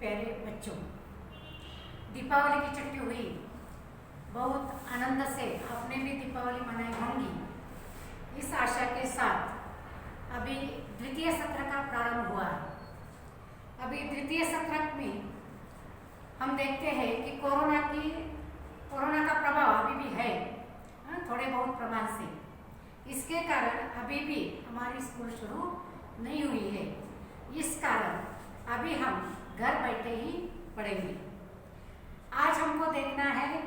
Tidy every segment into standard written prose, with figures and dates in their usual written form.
प्यारे बच्चों, दीपावली की छुट्टी हुई, बहुत आनंद से आपने भी दीपावली मनाई होंगी। इस आशा के साथ अभी द्वितीय सत्र का प्रारंभ हुआ है। अभी द्वितीय सत्र में हम देखते हैं कि कोरोना का प्रभाव अभी भी है, थोड़े बहुत प्रमाण से। इसके कारण अभी भी हमारी स्कूल शुरू नहीं हुई है। इस कारण अभी हम घर बैठे ही पढ़ेंगे। आज हमको देखना है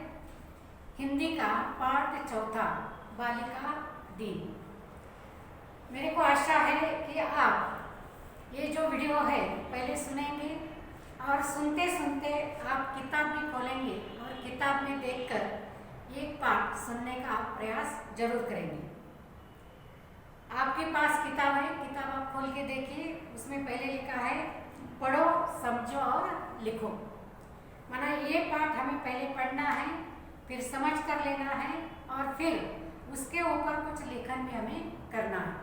हिंदी का पाठ चौथा, बालिका दिन। मेरे को आशा है कि आप ये जो वीडियो है पहले सुनेंगे और सुनते सुनते आप किताब भी खोलेंगे और किताब में देखकर एक पाठ सुनने का आप प्रयास जरूर करेंगे। आपके पास किताब है, किताब आप खोल के देखिए। उसमें पहले लिखा है पढ़ो, समझो और लिखो। माना ये पाठ हमें पहले पढ़ना है, फिर समझ कर लेना है और फिर उसके ऊपर कुछ लेखन भी हमें करना है।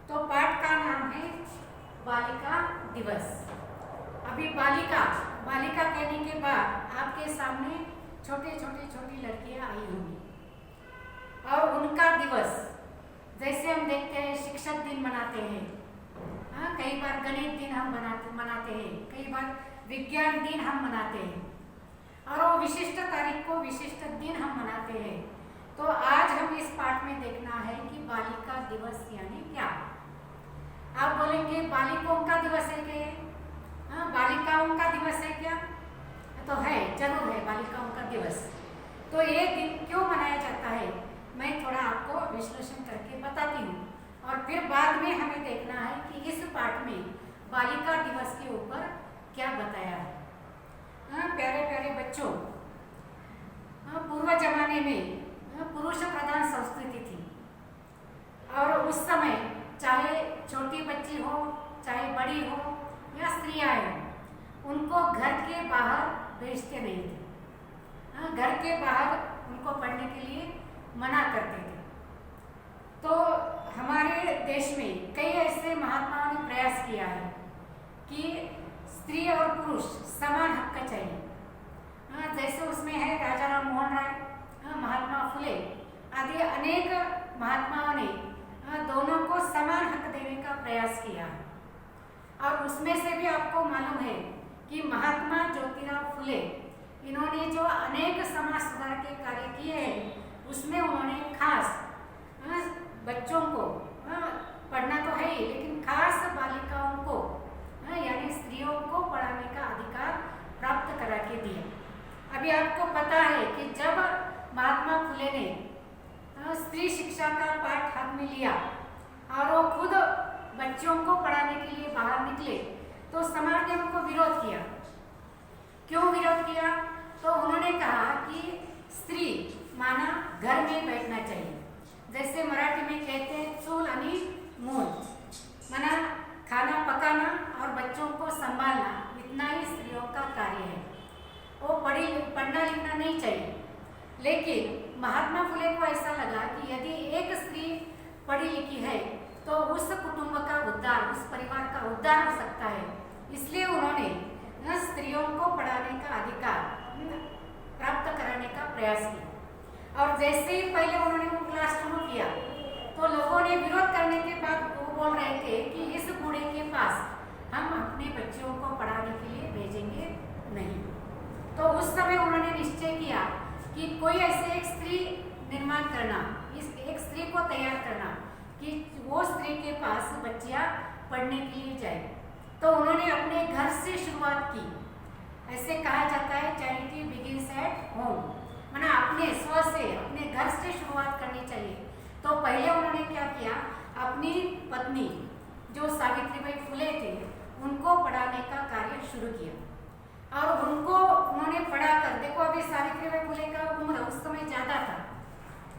तो पाठ का नाम है बालिका दिवस। अभी बालिका कहने के बाद आपके सामने छोटी लड़कियां आई होंगी और उनका दिवस, जैसे हम देखते हैं शिक्षक दिन मनाते हैं, कई बार गणित दिन हम मनाते हैं, कई बार विज्ञान दिन हम मनाते हैं और वो विशिष्ट तारीख को विशिष्ट दिन हम मनाते हैं। तो आज हम इस पाठ में देखना है कि बालिका दिवस यानी क्या। आप बोलेंगे बालिकाओं का दिवस है क्या? बालिकाओं का दिवस है क्या? तो है, जरूर है बालिकाओं का दिवस। तो ये दिन क्यों मनाया जाता है मैं थोड़ा आपको विश्लेषण करके बताती हूँ और फिर बाद में हमें देखना है कि इस पाठ में बालिका दिवस के ऊपर क्या बताया है। प्यारे प्यारे बच्चों, पूर्व जमाने में पुरुष प्रधान संस्कृति थी और उस समय चाहे छोटी बच्ची हो, चाहे बड़ी हो या स्त्रियां हो, उनको घर के बाहर भेजते नहीं थे। घर के बाहर उनको पढ़ने के लिए मना करते थे। तो हमारे देश में कई ऐसे महात्माओं ने प्रयास किया है कि स्त्री और पुरुष समान हक चाहिए। जैसे उसमें है राजा राम मोहन राय, महात्मा फुले आदि अनेक महात्माओं ने दोनों को समान हक देने का प्रयास किया है। और उसमें से भी आपको मालूम है कि महात्मा ज्योतिराव फुले, इन्होंने जो अनेक समाज सुधार के कार्य किए हैं उसमें उन्होंने खास बच्चों को पढ़ना तो है ही, लेकिन खास बालिकाओं को यानी स्त्रियों को पढ़ाने का अधिकार प्राप्त करा के दिया। अभी आपको पता है कि जब महात्मा फुले ने स्त्री शिक्षा का पाठ हाथ में लिया और वो खुद बच्चों को पढ़ाने के लिए बाहर निकले तो समाज ने उनको विरोध किया। क्यों विरोध किया? तो उन्होंने कहा कि स्त्री माना घर में बैठना चाहिए। जैसे मराठी में कहते हैं चूल आणि मूल, माना खाना पकाना और बच्चों को संभालना, इतना ही स्त्रियों का कार्य है। वो पढ़ना लिखना नहीं चाहिए। लेकिन महात्मा फुले को ऐसा लगा कि यदि एक स्त्री पढ़ी लिखी है तो उस कुटुंब का उद्धार, उस परिवार का उद्धार हो सकता है। इसलिए उन्होंने स्त्रियों को पढ़ाने का अधिकार प्राप्त कराने का प्रयास किया। और जैसे ही पहले उन्होंने वो क्लास शुरू किया तो लोगों ने विरोध करने के बाद वो बोल रहे थे कि इस बूढ़े के पास हम अपने बच्चों को पढ़ाने के लिए भेजेंगे नहीं। तो उस समय उन्होंने निश्चय किया कि कोई ऐसे एक स्त्री निर्माण करना, इस एक स्त्री को तैयार करना कि वो स्त्री के पास बच्चियां पढ़ने के लिए जाए। तो उन्होंने अपने घर से शुरुआत की। ऐसे कहा जाता है चैरिटी बिगिंस एट होम, माना अपने स्व से, अपने घर से शुरुआत करनी चाहिए। तो पहले उन्होंने क्या किया, अपनी पत्नी जो सावित्रीबाई फुले थे उनको पढ़ाने का कार्य शुरू किया और उन्होंने पढ़ाकर, देखो अभी सावित्रीबाई फुले का उम्र उस समय ज़्यादा था।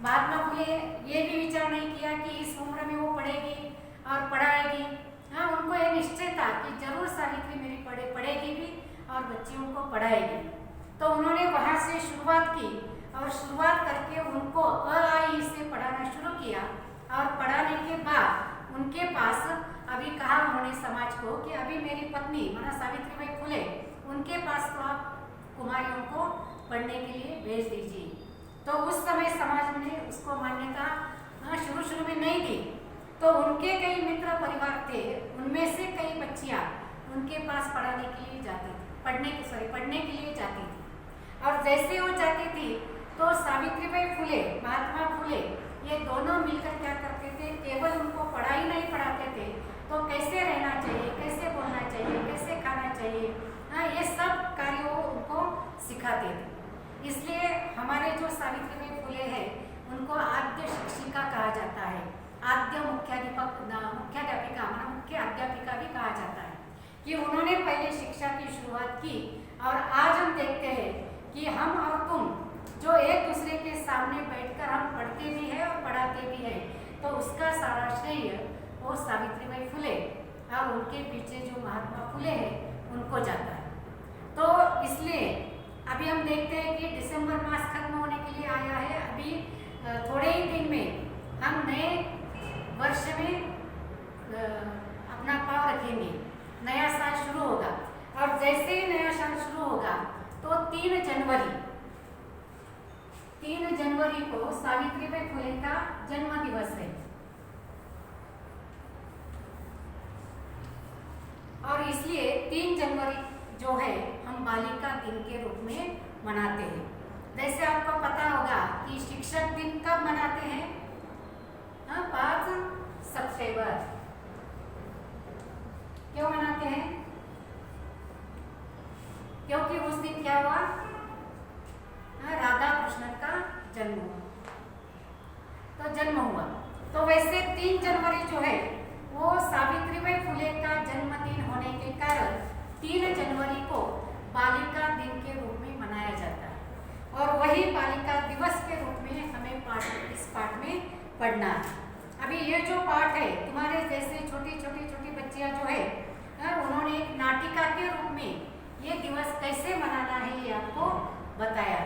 महात्मा फुले ये भी विचार नहीं किया कि इस उम्र में वो पढ़ेगी और पढ़ाएगी। उनको ये निश्चय था कि जरूर सावित्री मेरी पढ़ेगी भी और बच्चियों को पढ़ाएगी। तो उन्होंने वहाँ से शुरुआत की और शुरुआत करके उनको अ आ इ से पढ़ाना शुरू किया और पढ़ाने के बाद उनके पास अभी कहा उन्होंने समाज को कि अभी मेरी पत्नी माना सावित्रीबाई फुले उनके पास तो आप कुमारियों को पढ़ने के लिए भेज दीजिए। तो उस समय समाज ने उसको मान्यता शुरू में नहीं दी। तो उनके कई मित्र परिवार थे, उनमें से कई बच्चियां उनके पास पढ़ने के लिए जाती थी, पढ़ने के लिए जाती थी। और जैसे वो जाती थी तो सावित्रीबाई फुले, महात्मा फुले, ये दोनों मिलकर क्या करते थे, केवल उनको पढ़ाई नहीं पढ़ाते थे, तो कैसे रहना चाहिए, कैसे बोलना चाहिए, कैसे खाना चाहिए, ये सब कार्यों उनको सिखाते थे। इसलिए हमारे जो सावित्रीबाई फुले हैं उनको आद्य शिक्षिका कहा जाता है, आद्य मुख्याध्यापिका मुख्य अध्यापिका भी कहा जाता है, कि उन्होंने पहले शिक्षा की शुरुआत की। और आज हम देखते हैं कि हम और तुम जो एक दूसरे के सामने बैठकर हम पढ़ते भी हैं और पढ़ाते भी हैं, तो उसका सारा श्रेय वो सावित्रीबाई फुले और उनके पीछे जो महात्मा फुले हैं उनको जाता है। तो इसलिए अभी हम देखते हैं कि दिसंबर मास खत्म होने के लिए आया है। अभी थोड़े ही दिन में हम नए वर्ष में अपना पाँव रखेंगे, नया साल शुरू होगा। और जैसे ही नया साल शुरू होगा तो 3 जनवरी को सावित्रीबाई फुले का जन्म दिवस है। और इसलिए 3 जनवरी जो है हम बालिका दिन के रूप में मनाते हैं। जैसे आपको पता होगा कि शिक्षक दिन कब मनाते हैं, 5 सितंबर। क्यों मनाते हैं? क्योंकि उस दिन क्या हुआ, राधा कृष्ण का जन्म हुआ। तो वैसे 3 जनवरी जो है वो सावित्रीबाई फुले का जन्मदिन होने के कारण 3 जनवरी को बालिका दिन के रूप में मनाया जाता है। और वही बालिका दिवस के रूप में हमें इस पाठ में पढ़ना है। अभी ये जो पाठ है, तुम्हारे जैसे छोटी बच्चियां जो है उन्होंने एक नाटिका के रूप में ये दिवस कैसे मनाना है ये आपको बताया।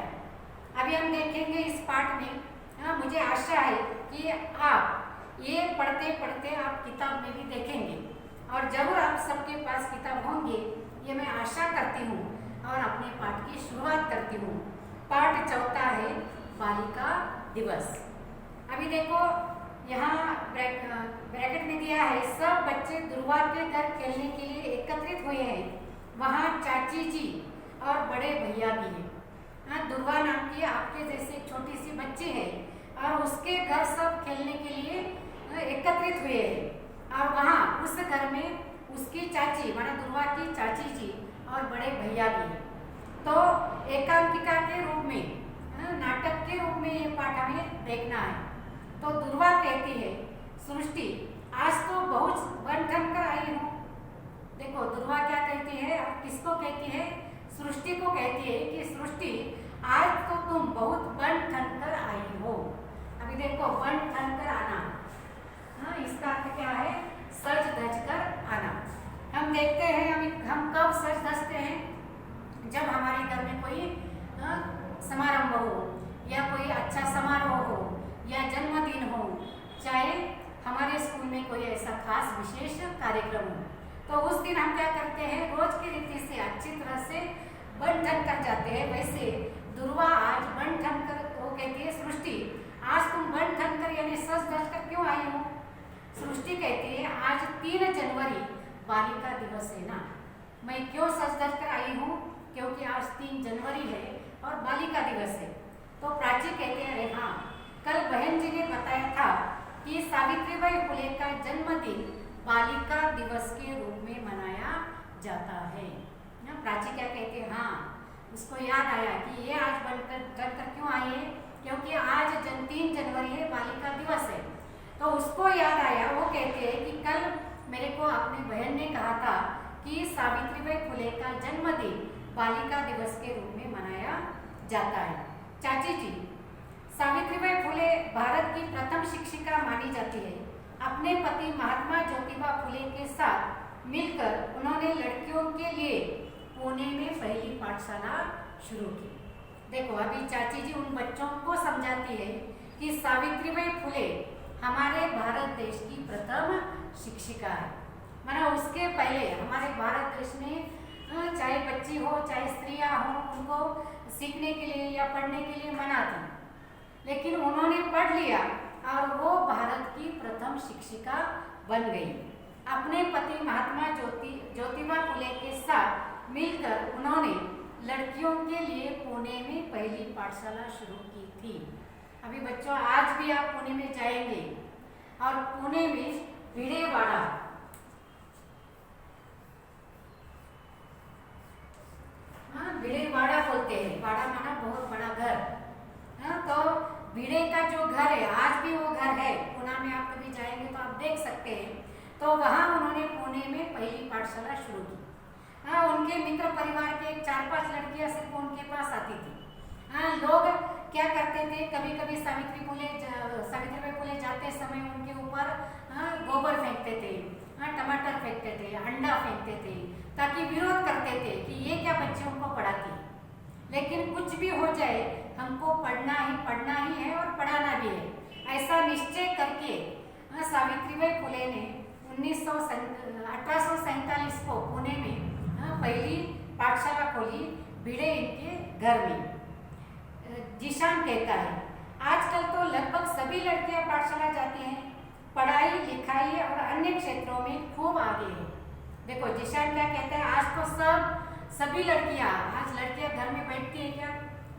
अभी हम देखेंगे इस पाठ में। मुझे आशा है कि आप ये पढ़ते पढ़ते आप किताब में भी देखेंगे, और जरूर आप सबके पास किताब होंगे, ये मैं आशा करती हूँ। और अपने पाठ की शुरुआत करती हूँ। पाठ चौथा है बालिका दिवस। अभी देखो यहाँ ब्रैकेट में दिया है, सब बच्चे दुर्वा के घर खेलने के लिए एकत्रित हुए हैं। वहाँ चाची जी और बड़े भैया भी हैं। दुर्वा नाम की आपके जैसे छोटी सी बच्ची है और उसके घर सब खेलने के लिए एकत्रित हुए हैं। और वहाँ उस घर में उसकी चाची माना दुर्वा की चाची जी और बड़े भैया भी हैं। तो एकांकिका के रूप में, नाटक के रूप में ये पाठ हमें देखना है। तो दुर्वा कहती है, सृष्टि आज तो बहुत बन ठन कर आई हूँ। देखो दुर्वा क्या कहती है, किसको कहती है, सृष्टि को कहती है कि सृष्टि आज तो तुम बहुत बन ठन कर आई हो। अभी देखो बन ठन कर आना, इसका अर्थ क्या है, सज धज कर आना। हम देखते हैं हम कब सज धजते हैं, जब हमारे घर में कोई समारंभ हो या कोई अच्छा समारोह हो या जन्मदिन हो, चाहे हमारे स्कूल में कोई ऐसा खास विशेष कार्यक्रम हो, तो उस दिन हम क्या करते हैं, रोज की रीति से अच्छी तरह से बन ठन कर जाते हैं। वैसे दुर्वा आज बन ठन कर, वो कहती है सृष्टि आज तुम बन ठन कर यानी सज धज कर क्यों आई हो। सृष्टि कहती है आज 3 जनवरी बालिका दिवस है ना, मैं क्यों सज धज कर आई हूँ, क्योंकि आज 3 जनवरी है और बालिका दिवस है। तो प्राची कहते हैं, अरे हाँ, कल बहन जी ने बताया था कि सावित्रीबाई फुले का जन्मदिन बालिका दिवस के रूप में मनाया जाता है ना। प्राची क्या कहते हैं, हाँ उसको याद आया कि ये आज बनकर क्यों आई है, क्योंकि आज 3 जनवरी है, बालिका दिवस है। तो उसको याद आया, वो कहते हैं कि कल मेरे को अपनी बहन ने कहा था कि सावित्रीबाई फुले का जन्मदिन बालिका दिवस के रूप में मनाया जाता है। चाची जी, सावित्रीबाई फुले भारत की प्रथम शिक्षिका मानी जाती है। अपने पति महात्मा ज्योतिबा फुले के साथ मिलकर उन्होंने लड़कियों के लिए पुणे में पहली पाठशाला शुरू की। देखो अभी चाची जी उन बच्चों को समझाती है कि सावित्रीबाई फुले हमारे भारत देश की प्रथम शिक्षिका है। माना उसके पहले हमारे भारत देश में चाहे बच्ची हो चाहे स्त्रियां हो, उनको सीखने के लिए या पढ़ने के लिए मना थी, लेकिन उन्होंने पढ़ लिया और वो भारत की प्रथम शिक्षिका बन गई। अपने पति महात्मा ज्योतिबा फुले के साथ मिलकर उन्होंने लड़कियों के लिए पुणे में पहली पाठशाला शुरू की थी। अभी बच्चों, आज भी आप पुणे में जाएंगे और पुणे में भिड़ेवाड़ा, हाँ भिड़ेवाड़ा बोलते हैं, वाड़ा माना बहुत बड़ा घर, हाँ तो भिड़े का जो घर है, आज भी वो घर है। पुणे में आप कभी जाएंगे तो आप देख सकते हैं। तो वहाँ उन्होंने पुणे में पहली पाठशाला शुरू की। हाँ, उनके मित्र परिवार के 4-5 लड़कियां सिर्फ उनके पास आती थी। हाँ, लोग क्या करते थे, कभी कभी सावित्रीबाई फुले जाते समय उनके ऊपर गोबर फेंकते थे, टमाटर फेंकते थे, अंडा फेंकते थे, ताकि विरोध करते थे कि ये क्या बच्चों को पढ़ाती है। लेकिन कुछ भी हो जाए, हमको पढ़ना ही है और पढ़ाना भी है, ऐसा निश्चय करके सावित्रीबाई फुले ने 1847 को पुणे में पहली पाठशाला खोली, भिड़े इनके घर में। जीशान कहता है, आजकल तो लगभग सभी लड़कियां पाठशाला जाती हैं, पढ़ाई लिखाई और अन्य क्षेत्रों में खूब आगे है। देखो जीशान क्या कहता है, आज तो सभी लड़कियां, आज लड़कियां घर में बैठती है क्या?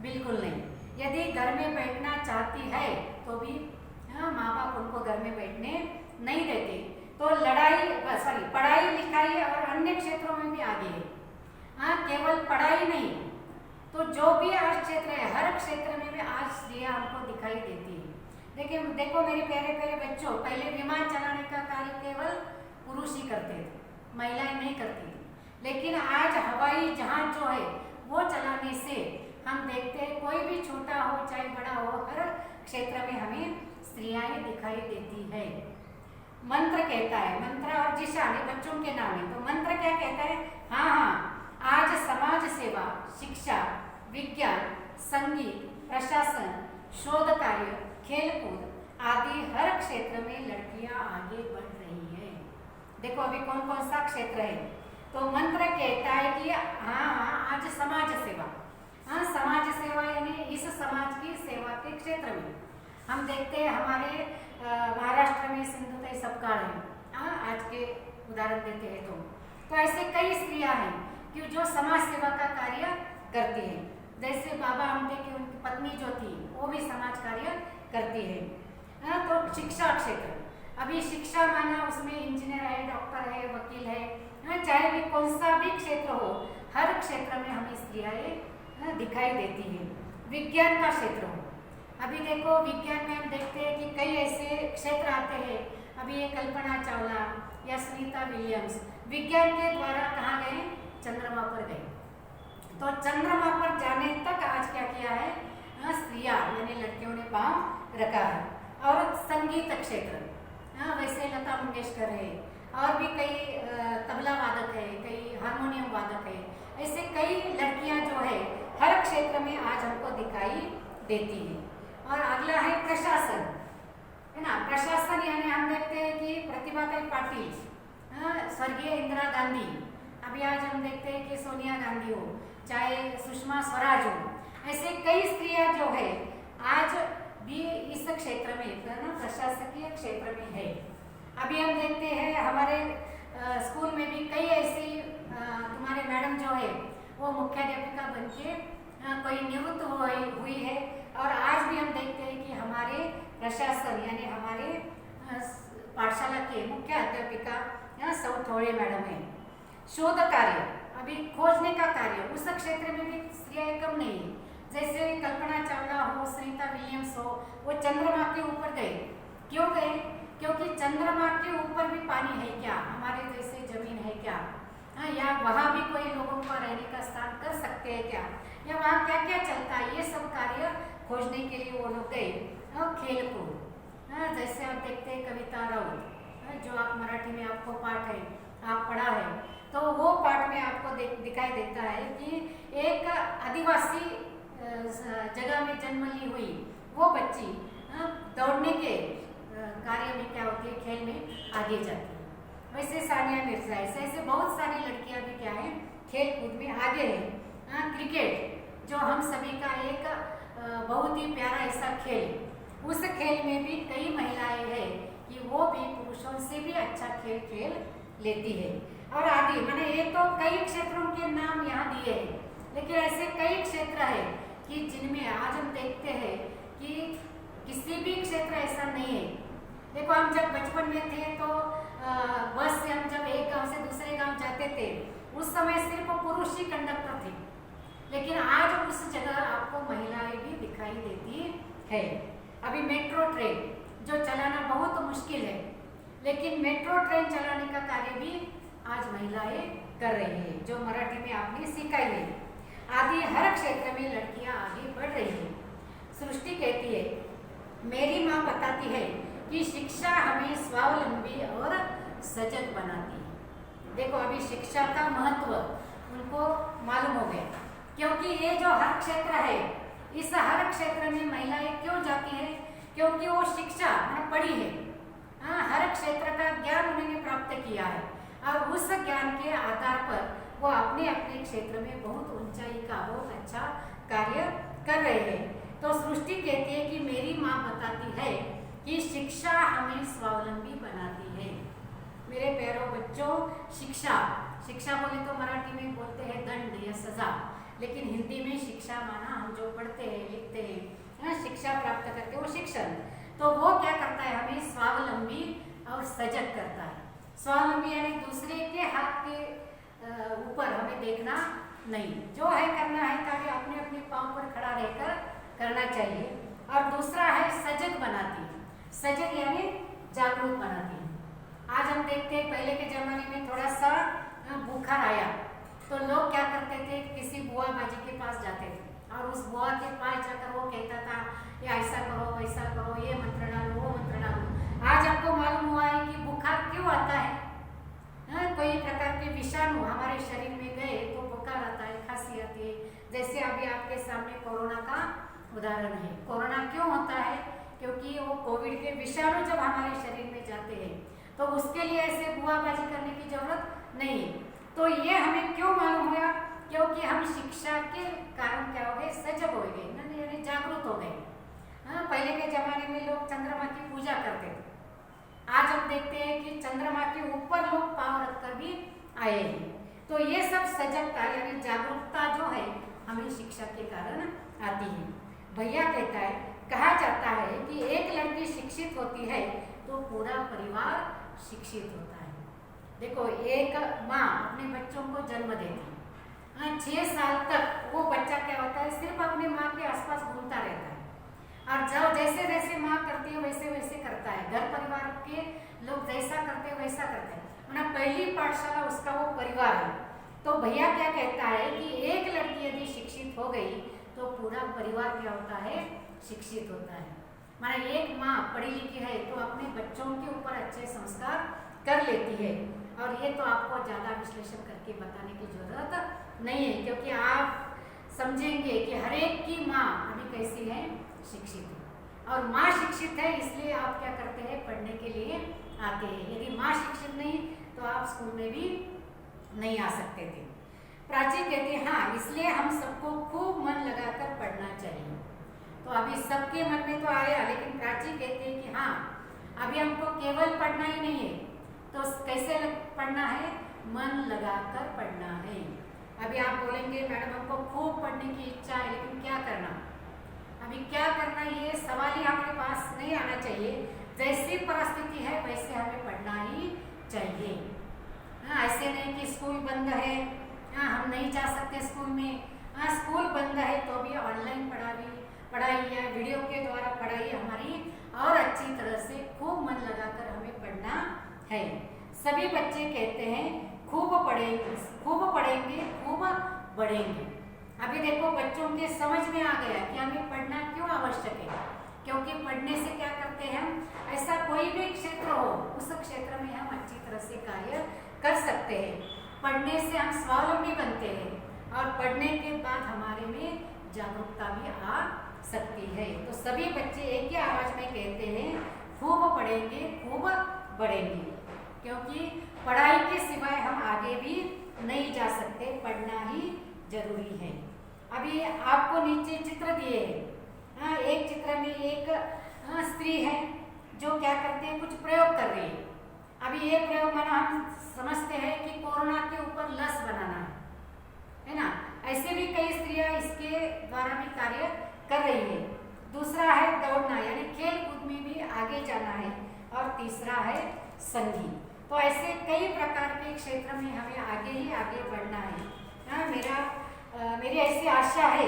बिल्कुल नहीं। यदि घर में बैठना चाहती है तो भी माँ बाप उनको घर में बैठने नहीं देते। तो पढ़ाई लिखाई और अन्य क्षेत्रों में भी आगे है। हाँ, केवल पढ़ाई नहीं, तो जो भी आज क्षेत्र है, हर क्षेत्र में भी आज स्त्रियां हमको दिखाई देती है। देखो मेरे प्यारे प्यारे बच्चों, पहले विमान चलाने का कार्य केवल पुरुष ही करते थे, महिलाएं नहीं करती थी। लेकिन आज हवाई जहाज जो है वो चलाने से हम देखते हैं, कोई भी छोटा हो चाहे बड़ा हो, हर क्षेत्र में हमें स्त्रियां दिखाई देती है। मंत्र कहता है, मंत्र और जीशान बच्चों के नाम है। तो मंत्र क्या कहता है? हाँ, आज समाज सेवा, शिक्षा, विज्ञान, संगीत, प्रशासन, शोध कार्य, खेलकूद आदि हर क्षेत्र में लड़कियां आगे बढ़ रही हैं। देखो अभी कौन कौन सा क्षेत्र है। तो मंत्र कहता है कि हाँ, आज समाज सेवा, समाज सेवा यानी इस समाज की सेवा के क्षेत्र में हम देखते हैं, हमारे महाराष्ट्र में सिंधुताई सपकाळ है, आज के उदाहरण देते हैं तो ऐसे कई स्त्रियां हैं कि जो समाज सेवा का कार्य करती है। जैसे बाबा आमटे की उनकी पत्नी जो थी, वो भी समाज कार्य करती है। तो शिक्षा क्षेत्र, अभी शिक्षा माना उसमें इंजीनियर है, डॉक्टर है, वकील है, चाहे भी कौन सा भी क्षेत्र हो, हर क्षेत्र में हमें स्त्रियां दिखाई देती है। विज्ञान का क्षेत्र हो, अभी देखो विज्ञान में हम देखते हैं कि कई ऐसे क्षेत्र आते हैं। अभी ये कल्पना चावला या सुनीता विलियम्स विज्ञान के द्वारा कहाँ गए? चंद्रमा पर गए। तो चंद्रमा पर जाने तक आज क्या किया है? स्त्रियां यानी लड़कियों ने पांव रखा है। और संगीत क्षेत्र, वैसे लता मंगेशकर है, और भी कई तबला वादक है, कई हारमोनियम वादक है, ऐसे कई लड़कियां जो है हर क्षेत्र में आज हमको दिखाई देती है। और अगला है प्रशासन, है ना। प्रशासन यानी हम देखते हैं कि प्रतिभाताई पाटिल, स्वर्गीय इंदिरा गांधी, अभी आज हम देखते हैं कि सोनिया गांधी हो, चाहे सुषमा स्वराज हो, ऐसे कई स्त्रियां जो है आज भी इस क्षेत्र में, प्रशासकीय क्षेत्र में है। अभी हम देखते हैं हमारे स्कूल में भी कई ऐसी तुम्हारे मैडम जो है वो मुख्याध्यापिका बन के कोई निवृत्त हुई है। और आज भी हम देखते हैं कि हमारे प्रशासन यानी हमारे पाठशाला के मुख्य अध्यापिका सौ थोड़े मैडम है। शोध कार्य, अभी खोजने का कार्य, उस क्षेत्र में भी स्त्रियां कम नहीं है। जैसे कल्पना चावला हो, सुनीता विलियम्स हो, वो चंद्रमा के ऊपर गए। क्यों गए? क्योंकि चंद्रमा के ऊपर भी पानी है क्या? हमारे जैसे जमीन है क्या? या वहाँ भी कोई लोगों का रहने का स्थान कर सकते हैं क्या? या वहाँ क्या क्या चलता है? ये सब कार्य खोजने के लिए वो लोग गए। खेलकूद, जैसे आप देखते हैं कविता राउत, जो आप मराठी में आपको पाठ है, आप पढ़ा है, तो वो पाठ में आपको दिखाई देता है कि एक आदिवासी जगह में जन्म ली हुई वो बच्ची दौड़ने के कार्य में क्या होती है, खेल में आगे जाती है। वैसे सानिया मिर्जा, ऐसे बहुत सारी लड़कियां भी क्या है खेल कूद में आगे है। क्रिकेट जो हम सभी का एक बहुत ही प्यारा ऐसा खेल, उस खेल में भी कई महिलाएं हैं कि वो भी पुरुषों से भी अच्छा खेल खेल लेती है। और आदि मैंने ये तो कई क्षेत्रों के नाम यहाँ दिए हैं, लेकिन ऐसे कई क्षेत्र है कि जिनमें आज हम देखते हैं कि किसी भी क्षेत्र ऐसा नहीं है। देखो हम जब बचपन में थे तो बस से हम जब एक गांव से दूसरे गांव जाते थे, उस समय सिर्फ पुरुष ही कंडक्टर थे, लेकिन आज उस जगह आपको महिलाएं भी दिखाई देती है। अभी मेट्रो ट्रेन जो चलाना बहुत मुश्किल है, लेकिन मेट्रो ट्रेन चलाने का कार्य भी आज महिलाएं कर रही है, जो मराठी में आपने सिखाई है। आदि हर क्षेत्र में लड़कियां आगे बढ़ रही है। सृष्टि कहती है, मेरी माँ बताती है कि शिक्षा हमें स्वावलंबी और सजग बनाती है। देखो अभी शिक्षा का महत्व उनको मालूम हो गया, क्योंकि ये जो हर क्षेत्र है, इस हर क्षेत्र में महिलाएं क्यों जाती है? क्योंकि वो शिक्षा पढ़ी है, हर क्षेत्र का ज्ञान उन्होंने प्राप्त किया है, और उस ज्ञान के आधार पर वो अपने अपने क्षेत्र में बहुत ऊंचाई का बहुत अच्छा कार्य कर रहे हैं। तो सृष्टि कहती है कि मेरी माँ बताती है कि शिक्षा हमें स्वावलंबी बनाती है। मेरे प्यारे बच्चों, शिक्षा शिक्षा बोले तो मराठी में बोलते हैं दंड या सजा, लेकिन हिंदी में शिक्षा माना हम जो पढ़ते हैं लिखते हैं, शिक्षा प्राप्त करते हैं, वो शिक्षण। तो वो क्या करता है? हमें स्वावलंबी और सजग करता है। स्वावलंबी यानी दूसरे के हाथ के ऊपर हमें देखना नहीं, जो है करना है ताकि अपने अपने पांव पर खड़ा रहकर करना चाहिए। और दूसरा है सजग बनाती है। सजग यानी जागरूक बनाती है। आज हम देखते हैं पहले के जमाने में थोड़ा सा बुखार आया तो लोग क्या करते थे? किसी बुआ बाजी के पास जाते थे और उस बुआ के पास जाकर वो कहता था ये ऐसा करो वैसा करो, ये मंत्र डालो वो मंत्र डालो। आज आपको मालूम हुआ है कि बुखार क्यों आता है? कोई प्रकार के विषाणु हमारे शरीर में गए तो बुखार आता है, खांसी आती है। जैसे अभी आपके सामने कोरोना का उदाहरण है। कोरोना क्यों होता है? क्योंकि वो कोविड के विषाणु जब हमारे शरीर में जाते हैं तो उसके लिए ऐसे बुआबाजी करने की जरूरत नहीं है। तो ये हमें क्यों मालूम हुआ? क्योंकि हम शिक्षा के कारण क्या हो गए? सजग हो गए, यानी जागरूक हो गए। पहले के जमाने में लोग चंद्रमा की पूजा करते थे। आज हम देखते हैं कि चंद्रमा के ऊपर लोग पांव रखकर भी आए हैं। तो ये सब सजगता यानी जागरूकता जो है हमें शिक्षा के कारण आती है। भैया कहता है, कहा जाता है कि एक लड़की शिक्षित होती है तो पूरा परिवार शिक्षित होता है। देखो एक माँ अपने बच्चों को जन्म देती है, 6 साल तक वो बच्चा क्या होता है? सिर्फ अपने माँ के आसपास घूमता रहता है, और जब जैसे जैसे माँ करती है वैसे वैसे करता है। घर परिवार के लोग जैसा करते हैं वैसा करते हैं, पहली पाठशाला उसका वो परिवार है। तो भैया क्या कहता है कि एक लड़की यदि शिक्षित हो गई तो पूरा परिवार क्या होता है? शिक्षित होता है। माना एक माँ पढ़ी लिखी है तो अपने बच्चों के ऊपर अच्छे संस्कार कर लेती है। और ये तो आपको ज़्यादा विश्लेषण करके बताने की जरूरत नहीं है, क्योंकि आप समझेंगे कि हर एक की माँ अभी कैसी है? शिक्षित है। और माँ शिक्षित है इसलिए आप क्या करते हैं? पढ़ने के लिए आते हैं। यदि माँ शिक्षित नहीं तो आप स्कूल में भी नहीं आ सकते थे। प्राची कहते हैं हाँ, इसलिए हम सबको खूब मन लगाकर पढ़ना चाहिए। तो अभी सबके मन में तो आया, लेकिन प्राची कहते हैं कि हाँ, अभी हमको केवल पढ़ना ही नहीं है, तो कैसे पढ़ना है? मन लगाकर पढ़ना है। अभी आप बोलेंगे मैडम हमको खूब पढ़ने की इच्छा है, लेकिन क्या करना? अभी क्या करना ये सवाल ही हमारे पास नहीं आना चाहिए। जैसी परिस्थिति है वैसे हमें पढ़ना ही चाहिए। ऐसे नहीं कि स्कूल बंद है, हम नहीं जा सकते स्कूल में। स्कूल बंद है तो भी ऑनलाइन पढ़ाई या वीडियो के द्वारा पढ़ाई हमारी और अच्छी तरह से खूब मन लगाकर हमें पढ़ना है। सभी बच्चे कहते हैं खूब पढ़ेंगे खूब बढ़ेंगे। अभी देखो बच्चों के समझ में आ गया कि हमें पढ़ना क्यों आवश्यक है, क्योंकि पढ़ने से क्या करते हैं हम? ऐसा कोई भी क्षेत्र हो उस क्षेत्र में हम अच्छी तरह से कार्य कर सकते हैं। पढ़ने से हम स्वावलंबी बनते हैं और पढ़ने के बाद हमारे में जागरूकता भी आ सकती है। तो सभी बच्चे एक ही आवाज में कहते हैं खूब पढ़ेंगे खूब बढ़ेंगे, क्योंकि पढ़ाई के सिवाय हम आगे भी नहीं जा सकते, पढ़ना ही जरूरी है। अभी आपको नीचे चित्र दिए हैं। एक चित्र में एक स्त्री है जो क्या करते हैं, कुछ प्रयोग कर रही है। अभी ये प्रयोग माना हम समझते हैं कि कोरोना के ऊपर लस बनाना है ना। ऐसे भी कई स्त्रियां इसके द्वारा भी कार्य कर रही है। दूसरा है दौड़ना, यानी खेल कूद में भी आगे जाना है। और तीसरा है संगीत। तो ऐसे कई प्रकार के क्षेत्र में हमें आगे ही आगे बढ़ना है। मेरी ऐसी आशा है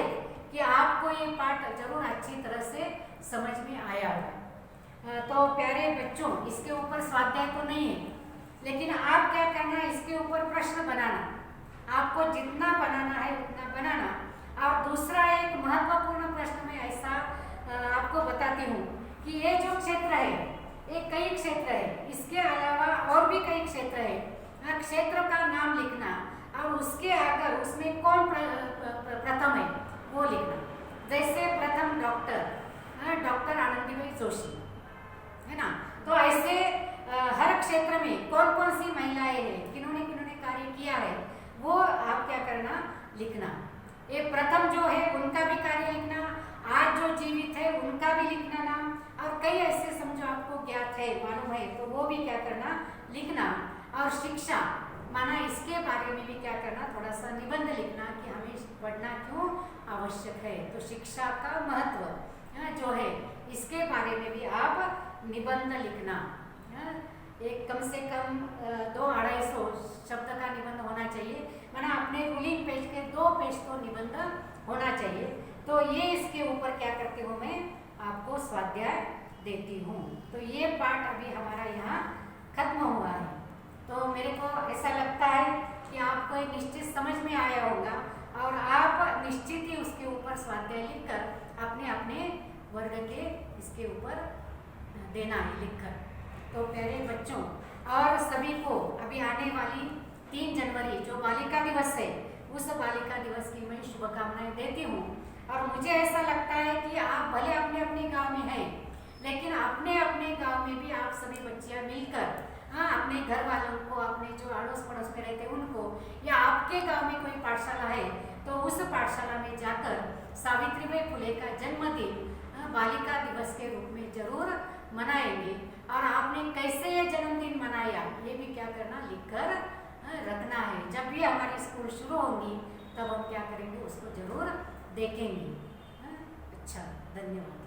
कि आपको ये पाठ जरूर अच्छी तरह से समझ में आया होगा। तो प्यारे बच्चों, इसके ऊपर स्वाध्याय तो नहीं है, लेकिन आप क्या करना है, इसके ऊपर प्रश्न बनाना। आपको जितना बनाना है उतना बनाना। और दूसरा एक महत्वपूर्ण प्रश्न में ऐसा आपको बताती हूँ कि ये जो क्षेत्र है, ये कई क्षेत्र है, इसके अलावा और भी कई क्षेत्र है। क्षेत्र का नाम लिखना और उसके अगर उसमें कौन प्रथम है वो लिखना। जैसे प्रथम डॉक्टर आनंदीबाई जोशी है ना। तो ऐसे हर क्षेत्र में कौन कौन सी महिलाएं हैं, किन्होंने किन्होंने कार्य किया है, वो आप क्या करना, लिखना। ये प्रथम जो है उनका भी कार्य लिखना, आज जो जीवित है उनका भी लिखना नाम, और कई ऐसे समझो आपको ज्ञात है, मालूम है, तो वो भी क्या करना, लिखना। और शिक्षा माना इसके बारे में भी क्या करना, थोड़ा सा निबंध लिखना कि हमें पढ़ना क्यों आवश्यक है। तो शिक्षा का महत्व जो है इसके बारे में भी आप निबंध लिखना। एक कम से कम 200-250 शब्द का निबंध होना चाहिए। माना अपने रूलिंग पेज के 2 पेज तो निबंध होना चाहिए। तो ये इसके ऊपर क्या करती हूँ, मैं आपको स्वाध्याय देती हूँ। तो ये पाठ अभी हमारा यहाँ खत्म हुआ है। तो मेरे को ऐसा लगता है कि आपको एक निश्चित समझ में आया होगा और आप निश्चित ही उसके ऊपर स्वाध्याय लिखकर अपने अपने वर्ग के इसके ऊपर देना है लिखकर। तो प्यारे बच्चों और सभी को अभी आने वाली 3 जनवरी जो बालिका दिवस है, उस बालिका दिवस की मैं शुभकामनाएं देती हूँ। और मुझे ऐसा लगता है कि आप भले अपने अपने गांव में हैं, लेकिन अपने अपने गांव में भी आप सभी बच्चियां मिलकर अपने घर वालों को, अपने जो अड़ोस पड़ोस में रहते हैं उनको, या आपके गांव में कोई पाठशाला है तो उस पाठशाला में जाकर सावित्रीबाई फुले का जन्मदिन बालिका दिवस के रूप में जरूर मनाएंगे। और आपने कैसे ये जन्मदिन मनाया ये भी क्या करना, लिखकर रखना है। जब भी हमारी स्कूल शुरू होंगी तब हम क्या करेंगे, उसको जरूर देखेंगे। अच्छा, धन्यवाद।